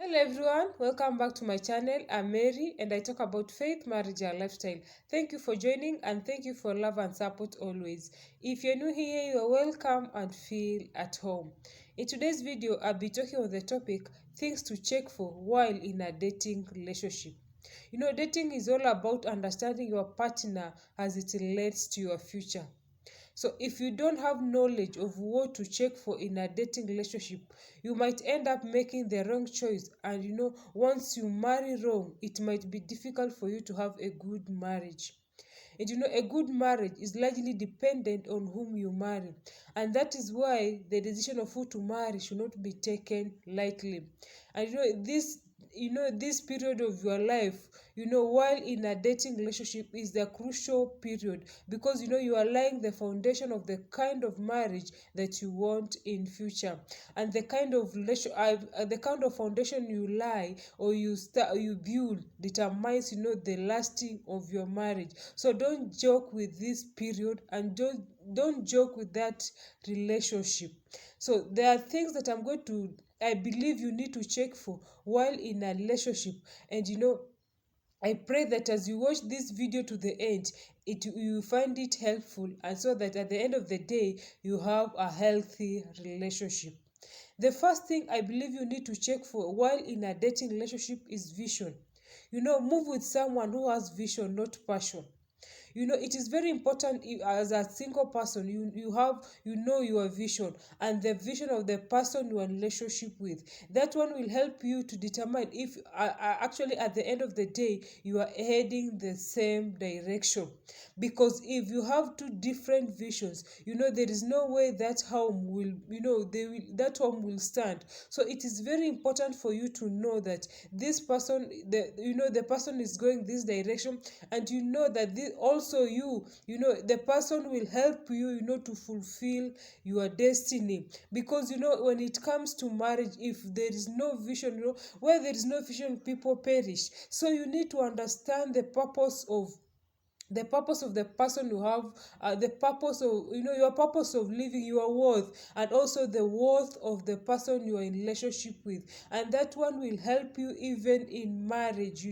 Hello everyone, welcome back to my channel. I'm Mary and I talk about faith, marriage and lifestyle. Thank you for joining and thank you for love and support always. If you're new here, you're welcome and feel at home. In today's video, I'll be talking on the topic, things to check for while in a dating relationship. Dating is all about understanding your partner as it relates to your future. So if you don't have knowledge of what to check for in a dating relationship, you might end up making the wrong choice. And once you marry wrong, it might be difficult for you to have a good marriage. And a good marriage is largely dependent on whom you marry. And that is why the decision of who to marry should not be taken lightly. And this period of your life, while in a dating relationship is the crucial period because you are laying the foundation of the kind of marriage that you want in future, and the kind of foundation you lie or you build determines the lasting of your marriage. So don't joke with this period and don't joke with that relationship. So there are things that I believe you need to check for while in a relationship. And I pray that as you watch this video to the end, you find it helpful, and so that at the end of the day, you have a healthy relationship. The first thing I believe you need to check for while in a dating relationship is vision. Move with someone who has vision, not passion. It is very important as a single person, you know your vision and the vision of the person you are in relationship with. That one will help you to determine if actually at the end of the day you are heading the same direction. Because if you have two different visions, there is no way that home will that home will stand. So it is very important for you to know that this person the person is going this direction, and that also the person will help you to fulfill your destiny. Because when it comes to marriage, if there is no vision, where there is no vision, people perish. So you need to understand the purpose of the person you have, the purpose of your purpose of living, your worth, and also the worth of the person you are in relationship with. And that one will help you even in marriage.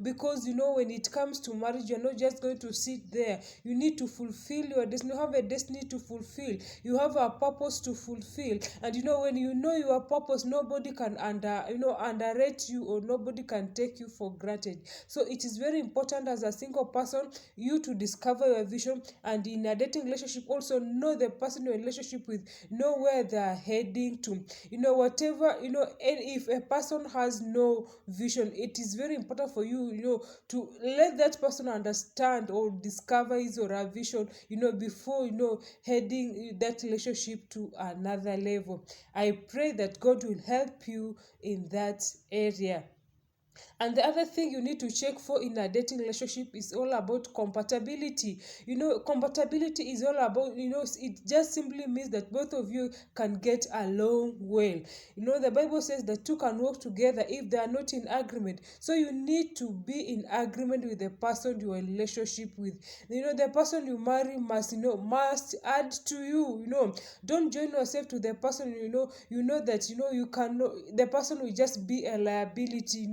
Because when it comes to marriage, you're not just going to sit there. You need to fulfill your destiny. You have a destiny to fulfill, you have a purpose to fulfill. And when you know your purpose, nobody can underrate you, or nobody can take you for granted. So it is very important as a single person you to discover your vision, and in a dating relationship also know the person you're in relationship with, know where they are heading to. And if a person has no vision, it is very important for you to let that person understand or discover his or her vision before heading that relationship to another level. I pray that God will help you in that area. And the other thing you need to check for in a dating relationship is all about compatibility. Compatibility is all about, it just simply means that both of you can get along well. The Bible says that two can work together if they are not in agreement. So you need to be in agreement with the person you are in relationship with. The person you marry must add to you. Don't join yourself to the person that you cannot. The person will just be a liability.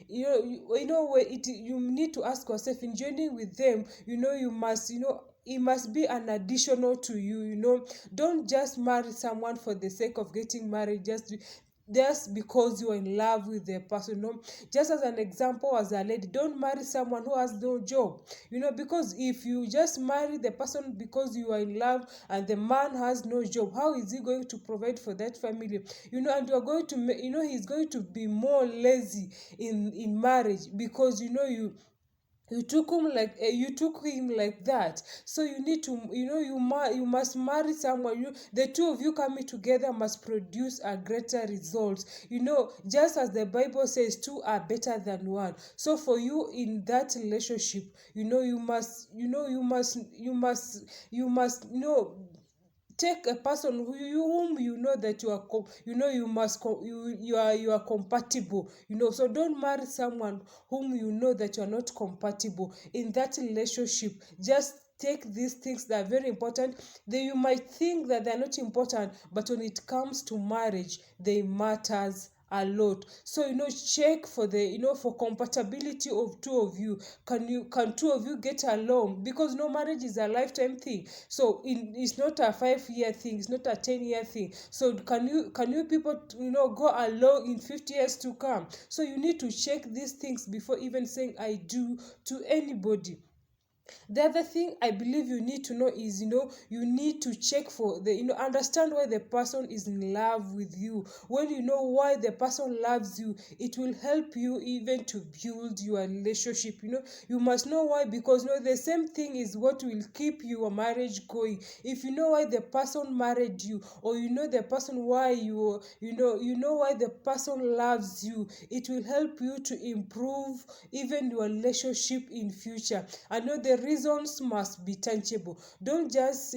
You need to ask yourself, in joining with them, you must it must be an additional to you. Don't just marry someone for the sake of getting married, just because you're in love with the person. Just as an example, as a lady, don't marry someone who has no job. Because if you just marry the person because you are in love and the man has no job, how is he going to provide for that family? And you're going to he's going to be more lazy in marriage, because you took him like that. So you need to you must marry someone. The two of you coming together must produce a greater result. Just as the Bible says, two are better than one. So for you in that relationship, you must take a person whom you know that you are you are compatible. So don't marry someone whom you know that you are not compatible in that relationship. Just take these things that are very important. You might think that they're not important, but when it comes to marriage, they matters a lot. So check for the for compatibility of two of you. Can two of you get along? Because marriage is a lifetime thing. So it's not a 5-year thing, it's not a 10-year thing. So can you people go along in 50 years to come? So you need to check these things before even saying I do to anybody. The other thing I believe you need to know is, you need to check for the, understand why the person is in love with you. When you know why the person loves you, it will help you even to build your relationship. You must know why, because the same thing is what will keep your marriage going. If you know why the person married you, or the person why you know why the person loves you, it will help you to improve even your relationship in future. I know the reasons must be tangible. Don't just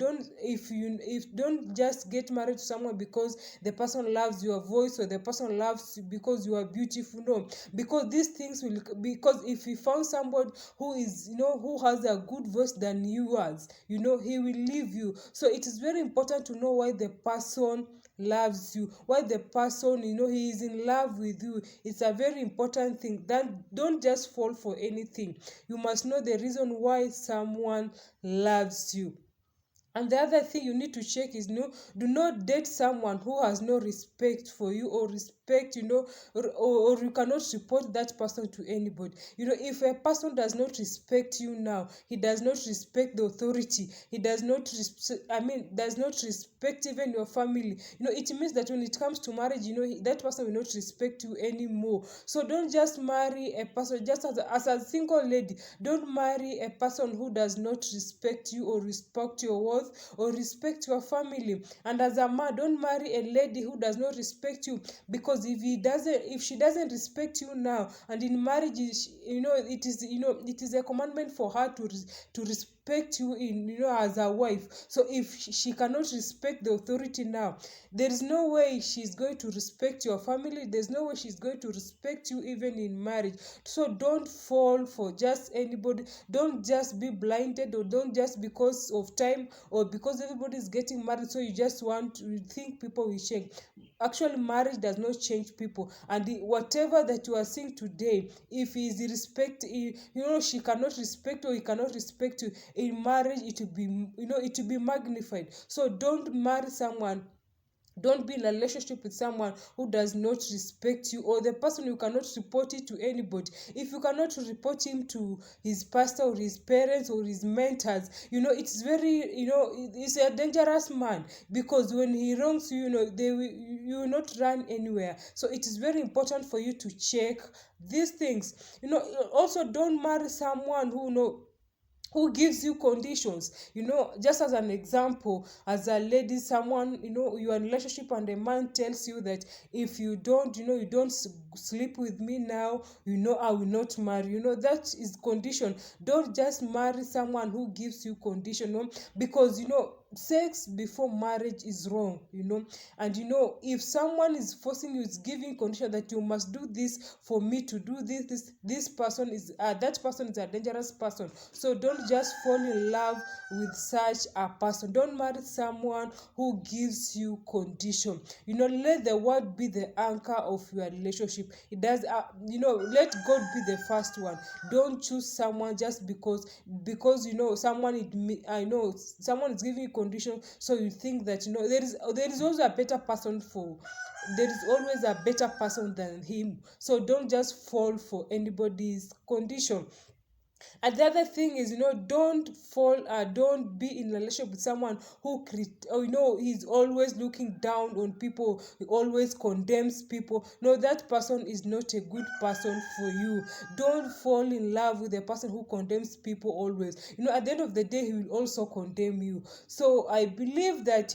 don't just get married to someone because the person loves your voice, or the person loves you because you are beautiful. No, because these things will, because if you found somebody who is who has a good voice than yours, he will leave you. So it is very important to know why the person loves you, why the person he is in love with you. It's a very important thing. Then don't just fall for anything. You must know the reason why someone loves you. And the other thing you need to check is, do not date someone who has no respect for you, or respect, or you cannot report that person to anybody. If a person does not respect you now, he does not respect the authority, he does not does not respect even your family. It means that when it comes to marriage, that person will not respect you anymore. So don't just marry a person, just as a single lady, don't marry a person who does not respect you, or respect your worth, or respect your family. And as a man, don't marry a lady who does not respect you, because if she doesn't respect you now, and in marriage, it is a commandment for her to respect you in as a wife. So if she cannot respect the authority now, there is no way she's going to respect your family. There's no way she's going to respect you even in marriage. So don't fall for just anybody. Don't just be blinded, or don't just because of time, or because everybody is getting married, so you just want to think people will change. Actually, marriage does not change people. And whatever that you are seeing today, if he is respect, she cannot respect, or he cannot respect you in marriage, it will be magnified. So don't marry someone, don't be in a relationship with someone who does not respect you, or the person you cannot report it to anybody. If you cannot report him to his pastor, or his parents, or his mentors, it's very, it's a dangerous man, because when he wrongs you, you will not run anywhere. So it is very important for you to check these things. Also, don't marry someone who gives you conditions. Just as an example, as a lady, someone, you are in a relationship, and a man tells you that if you don't, you don't sleep with me now, I will not marry. That is condition. Don't just marry someone who gives you condition, because sex before marriage is wrong. And if someone is forcing you, is giving condition that you must do this for me to do this person is that person is a dangerous person. So don't just fall in love with such a person. Don't marry someone who gives you condition. Let the word be the anchor of your relationship. It does let God be the first one. Don't choose someone just because someone is giving you condition, so you think that there is also a better person for there is always a better person than him. So don't just fall for anybody's condition. And the other thing is, don't be in a relationship with someone who he's always looking down on people, he always condemns people. No, that person is not a good person for you. Don't fall in love with a person who condemns people always. At the end of the day, he will also condemn you. So I believe that,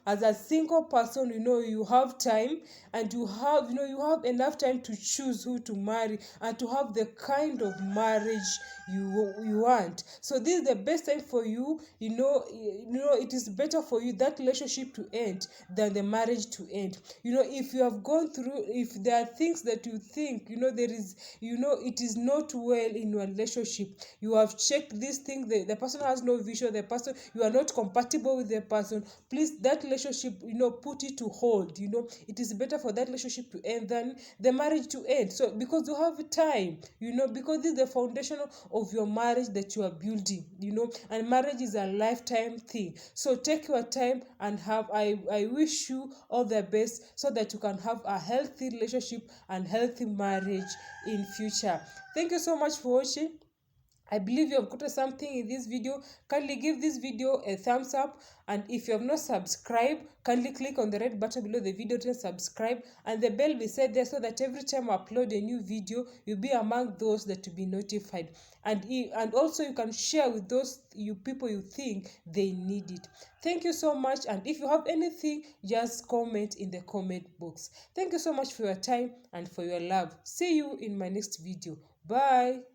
as a single person, you have time, and you have enough time to choose who to marry, and to have the kind of marriage you want. So this is the best time for you. It is better for you that relationship to end than the marriage to end. If you have gone through, if there are things that you think, there is, it is not well in your relationship, you have checked this thing, the person has no vision, the person, you are not compatible with the person, please, that relationship, put it to hold. It is better for that relationship to end than the marriage to end. So because you have time, because this is the foundation of your marriage that you are building, and marriage is a lifetime thing. So take your time and I wish you all the best so that you can have a healthy relationship and healthy marriage in future. Thank you so much for watching. I believe you have gotten something in this video. Kindly give this video a thumbs up, and if you have not subscribed, kindly click on the red button below the video to subscribe, and the bell beside there, so that every time I upload a new video, you'll be among those that will be notified. And also you can share with those people you think they need it. Thank you so much, and if you have anything, just comment in the comment box. Thank you so much for your time and for your love. See you in my next video. Bye.